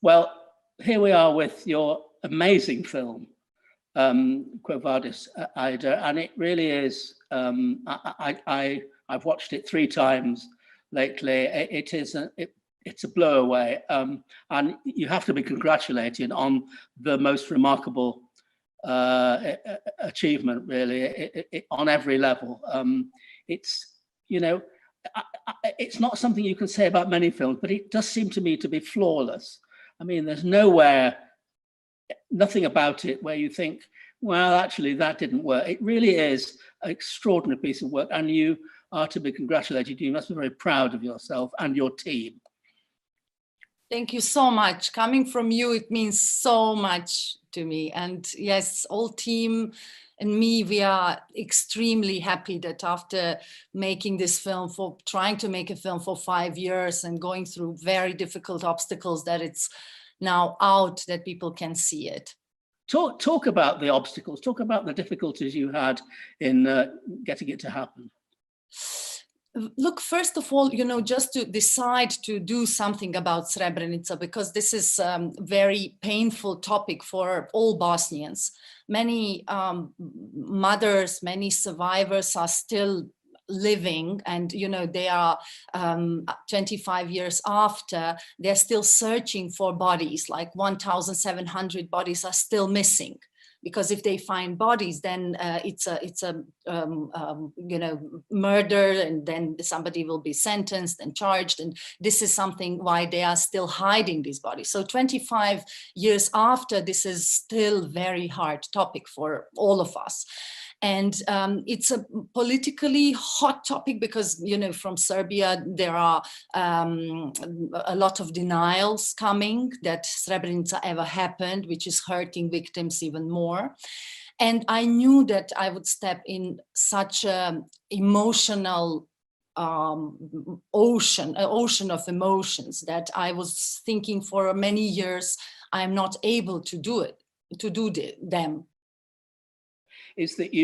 Well, here we are with your amazing film, Quo Vadis, Aida, and it really is. I've watched it 3 times lately. It's a blow away, and you have to be congratulated on the most remarkable achievement, really, on every level. It's, you know, it's not something you can say about many films, but it does seem to me to be flawless. I mean, there's nothing about it where you think, well, actually, that didn't work. It really is an extraordinary piece of work, and you are to be congratulated. You must be very proud of yourself and your team. Thank you so much. Coming from you, it means so much to me. And yes, all team and me, we are extremely happy that after making this film, for trying to make a film for 5 years and going through very difficult obstacles, that it's now out, that people can see it. Talk about the obstacles, talk about the difficulties you had in getting it to happen. Look, first of all, you know, just to decide to do something about Srebrenica, because this is a very painful topic for all Bosnians. Many mothers, many survivors are still living, and you know, they are 25 years after, they're still searching for bodies. Like 1,700 bodies are still missing, because if they find bodies, then it's a you know, murder, and then somebody will be sentenced and charged, and this is something why they are still hiding these bodies. So 25 years after, this is still very hard topic for all of us. And it's a politically hot topic because, you know, from Serbia, there are a lot of denials coming that Srebrenica ever happened, which is hurting victims even more. And I knew that I would step in such an emotional ocean of emotions that I was thinking for many years, I'm not able to do it, them. Is that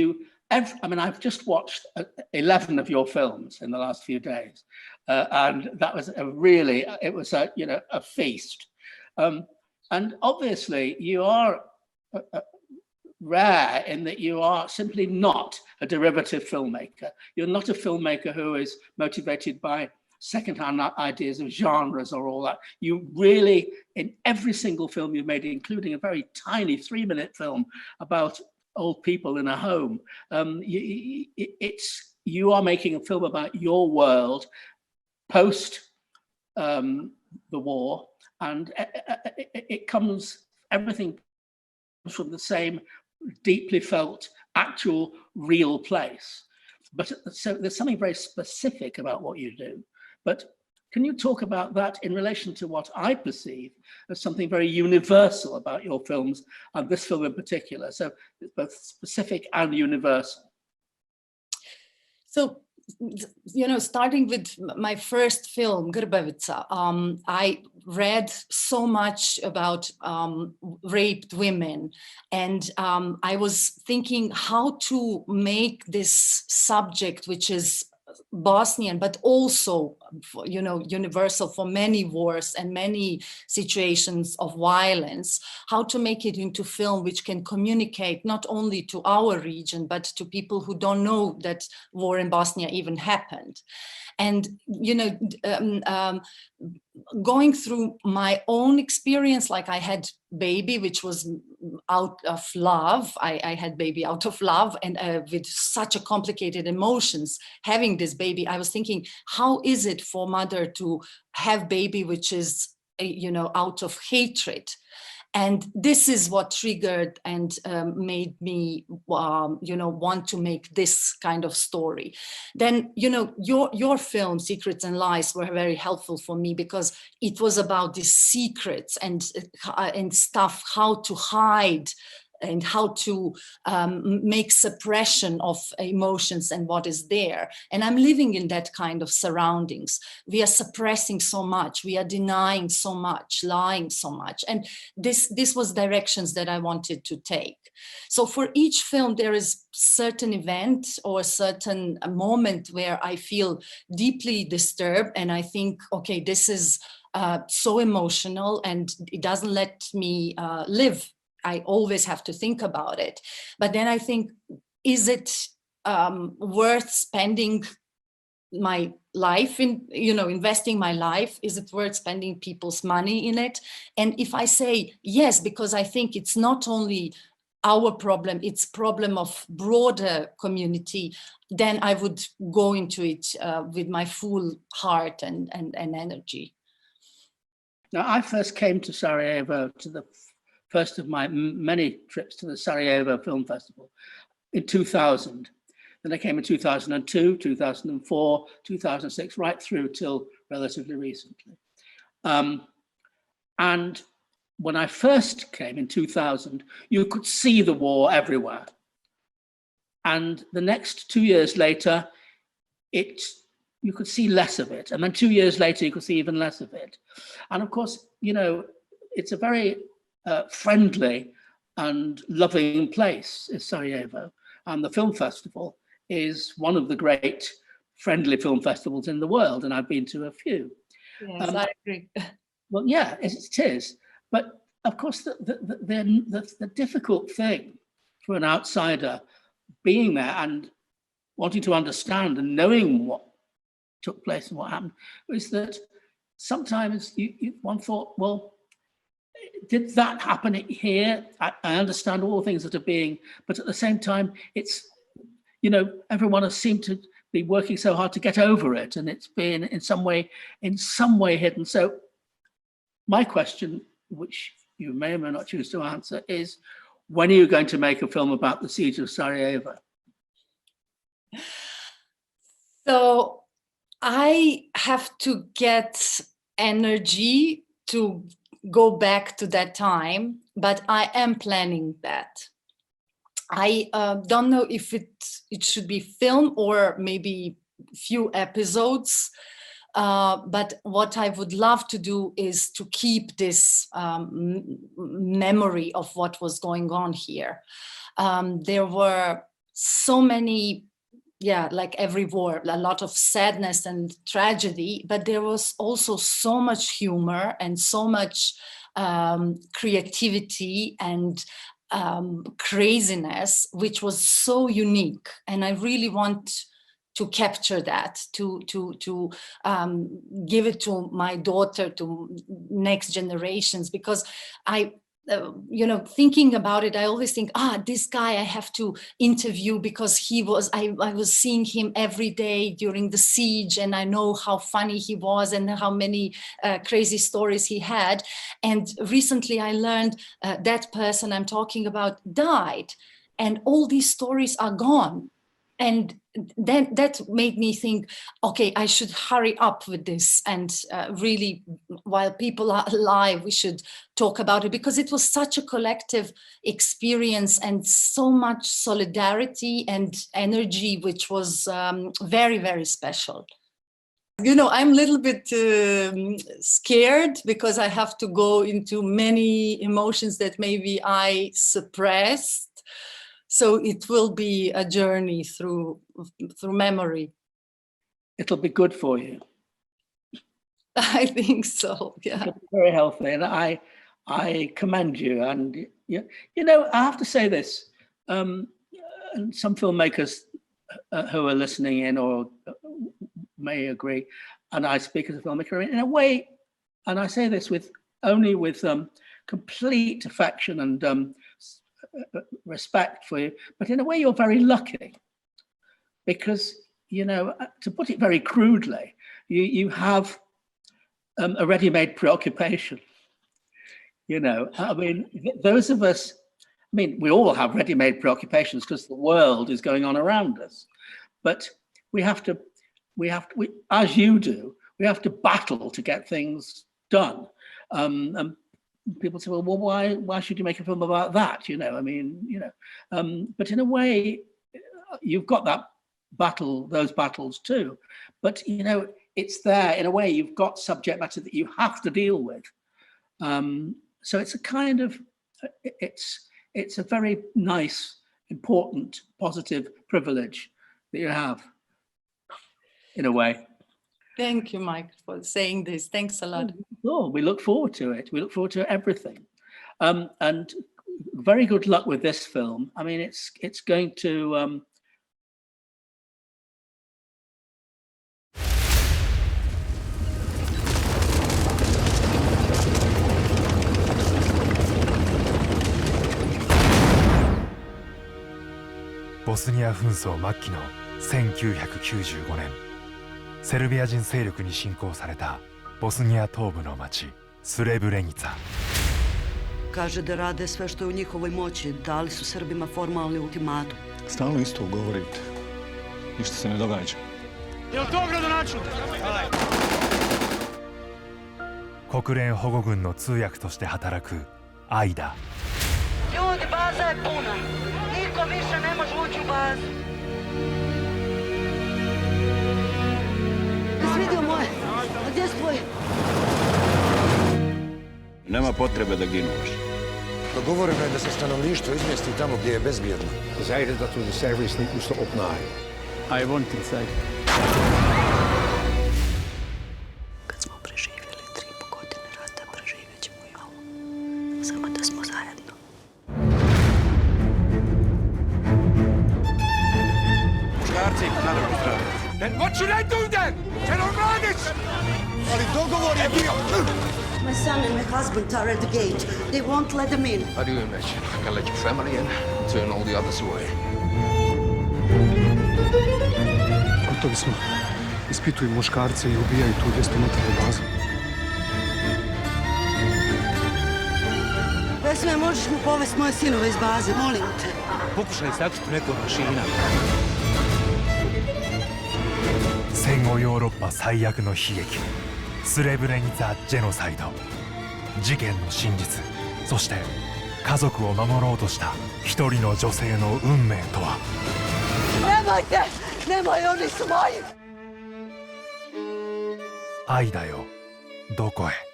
I mean, I've just watched 11 of your films in the last few days, and that was it was a, you know, a feast. And obviously you are rare in that you are simply not a derivative filmmaker. You're not a filmmaker who is motivated by secondhand ideas of genres or all that. You really, in every single film you've made, including a very tiny 3-minute film about old people in a home, you are making a film about your world post the war, and everything comes from the same deeply felt, actual, real place. But so there's something very specific about what you do. But can you talk about that in relation to what I perceive as something very universal about your films, and this film in particular? So it's both specific and universal. So, you know, starting with my first film, Grbavica, I read so much about raped women, and I was thinking how to make this subject, which is Bosnian, but also, you know, universal for many wars and many situations of violence, how to make it into film which can communicate not only to our region, but to people who don't know that war in Bosnia even happened. And, you know, going through my own experience, like I had baby, which was out of love. I had baby out of love, and with such a complicated emotions, having this baby, I was thinking, how is it for mother to have baby, which is, you know, out of hatred? And this is what triggered and made me, you know, want to make this kind of story. Then, you know, your film, Secrets and Lies, were very helpful for me because it was about these secrets and stuff, how to hide and how to make suppression of emotions and what is there. And I'm living in that kind of surroundings. We are suppressing so much, we are denying so much, lying so much. And this was directions that I wanted to take. So for each film, there is certain event or a certain moment where I feel deeply disturbed and I think, okay, this is so emotional, and it doesn't let me live. I always have to think about it. But then I think, is it worth spending my life in, investing my life? Is it worth spending people's money in it? And if I say yes, because I think it's not only our problem, it's problem of broader community, then I would go into it with my full heart and energy. Now, I first came to Sarajevo, to the first of my many trips to the Sarajevo Film Festival, in 2000. Then I came in 2002, 2004, 2006, right through till relatively recently. And when I first came in 2000, you could see the war everywhere. And the next 2 years later, you could see less of it. And then 2 years later, you could see even less of it. And of course, it's a very friendly and loving place, is Sarajevo. And the film festival is one of the great friendly film festivals in the world. And I've been to a few. Yes, I agree. Well, yeah, it is. But of course, the difficult thing for an outsider being there and wanting to understand and knowing what took place and what happened is that sometimes one thought, well, did that happen here? I understand all the things that are being, but at the same time, it's, everyone has seemed to be working so hard to get over it, and it's been in some way hidden. So my question, which you may or may not choose to answer, is when are you going to make a film about the siege of Sarajevo? So I have to get energy to go back to that time, but I am planning that. I don't know if it should be film or maybe few episodes. But what I would love to do is to keep this memory of what was going on here. There were so many, like every war, a lot of sadness and tragedy, but there was also so much humor and so much creativity and craziness, which was so unique. And I really want to capture that, to give it to my daughter, to next generations, because thinking about it, I always think, this guy I have to interview because I was seeing him every day during the siege, and I know how funny he was and how many crazy stories he had. And recently I learned that person I'm talking about died, and all these stories are gone. And then that made me think, okay, I should hurry up with this. And really, while people are alive, we should talk about it, because it was such a collective experience and so much solidarity and energy, which was very, very special. I'm a little bit scared because I have to go into many emotions that maybe I suppressed. So it will be a journey through memory. It'll be good for you. I think so, yeah. It'll be very healthy, and I commend you. And I have to say this, and some filmmakers who are listening in or may agree, and I speak as a filmmaker in a way, and I say this only with complete affection and respect for you, but in a way you're very lucky, because to put it very crudely, you have a ready-made preoccupation. Those of us, we all have ready-made preoccupations because the world is going on around us, but we have to, as you do, we have to battle to get things done. And people say, well, why should you make a film about that? But in a way, you've got those battles too. But it's there in a way. You've got subject matter that you have to deal with. So it's a kind of, it's a very nice, important, positive privilege that you have, in a way. Thank you, Mike, for saying this. Thanks a lot. Sure, we look forward to it. We look forward to everything. And very good luck with this film. I mean, it's going to... ボスニア紛争末期の1995年、セルビア人勢力に侵攻されたボスニア東部の町スレブレニツァ。Kaže da rade sve što je u njihovoj moći, dali su Srbima formalni ultimatum. Stalno isto govorite. Ništa se ne događa. Jel to gradonačelnik? 国連保護軍の通訳として働くアイダ。Ljudi, baza je puna. Niko više ne može ući u bazu. Jesi vidio moje? A gdje su tvoji? Nema potrebe da ginuš. Dogovoreno je da se stanovništvo izmjesti tamo gdje je bezbjedno. Ze zeiden dat we de service niet moesten opnaaien. I want to say. Kad smo preživjeli 3,5 godine rata, preživjet ćemo i ovo. Samo da smo zajedno. Muškarci, nadam se zdraviti. What should I do then? General Radić! Ali dogovor je bio... My son and my husband are at the gate. They won't let them in. How do you imagine I can let your family in and turn all the others away? Gotovi smo. Ispituju muškarce i ubijaju tu 200 metara bazu. Vesme, možeš mu povesti moje sinove iz baze, molim te. Pokušaj sakriti neku od mašina. 戦後ヨーロッパ最悪の悲劇スレブレニツァ・ジェノサイド。事件の真実、そして家族を守ろうとした一人の女性の運命とは。Nemojte! Nemoj, oni su moji! 愛だよ、どこへ。